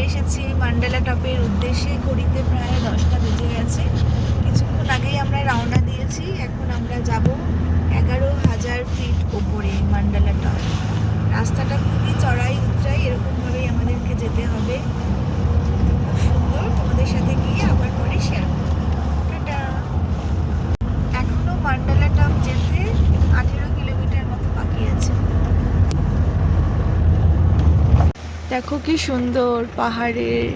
এসেছি মান্ডালা টপের উদ্দেশ্যে। ঘড়িতে প্রায় 10টা বেজে গেছে। কিছুক্ষণ আগেই আমরা রওনা দিয়েছি। এখন আমরা যাব 11,000 ফিট ওপরে মান্ডালা টপ। রাস্তাটা খুবই চড়াই উতরাই, এরকমভাবেই আমাদেরকে যেতে হবে। খুব সুন্দর, তোমাদের সাথে গিয়ে আবার পরে শেয়ার করব। টাটা। এখনো মান্ডালা টপ যেতে 18 কিলোমিটার মতো বাকি আছে। দেখো কি সুন্দর, পাহাড়ের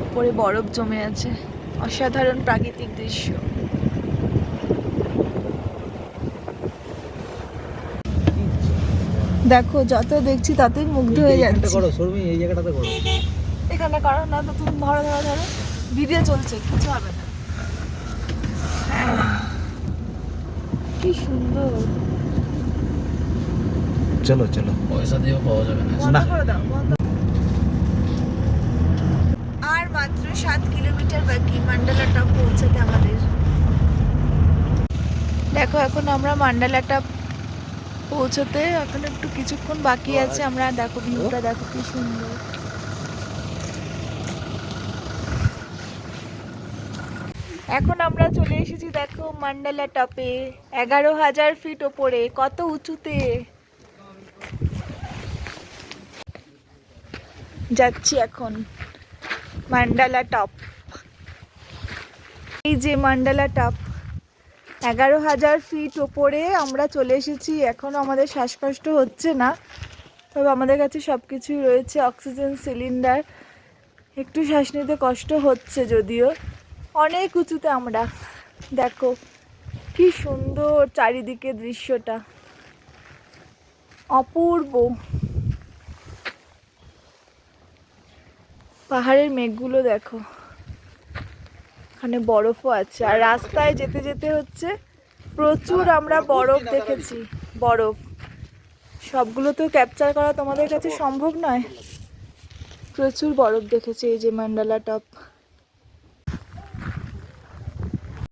উপরে বরফ জমে আছে। অসাধারণ প্রাকৃতিক দৃশ্য। দেখো যত দেখছি ততই মুগ্ধ হয়ে যাচ্ছি। এই জায়গাটাতে করো। এখানে করো না তো, তুমি ধরো ধরো ধরো, ভিডিও চলছে, কিছু হবে না। হ্যাঁ, কি সুন্দর। চলো চলো, পয়সা দিয়েও পাওয়া যাবে না। বন্ধ করে দাও, বন্ধ। আর মাত্র 7 কিলোমিটার বাকি মান্ডালা টপ পৌঁছাতে আমাদের। দেখো এখন আমরা মান্ডালা টপ পৌঁছতে এখন একটু কিছুক্ষণ বাকি আছে। আমরা দেখো ভিউটা, দেখো কি সুন্দর। এখন আমরা চলে এসেছি দেখো মান্ডালা টপে। 11,000 ফিট ওপরে, কত উঁচুতে যাচ্ছি এখন। মান্ডালা টপ, এই যে মান্ডালা টপ। 11,000 ফিট ওপরে আমরা চলে এসেছি। এখনও আমাদের শ্বাসকষ্ট হচ্ছে না, তবে আমাদের কাছে সব কিছুই রয়েছে। Oxygen cylinder. একটু শ্বাস নিতে কষ্ট হচ্ছে যদিও। অনেক উঁচুতে আমরা। দেখো কি সুন্দর চারিদিকে দৃশ্যটা, অপূর্ব। পাহাড়ের মেঘগুলো দেখো, এখানে বরফও আছে। আর রাস্তায় যেতে যেতে হচ্ছে প্রচুর আমরা বরফ দেখেছি। বরফ সবগুলো তো ক্যাপচার করা তোমাদের কাছে সম্ভব নয়। প্রচুর বরফ দেখেছি এই যে মান্ডালা টপ।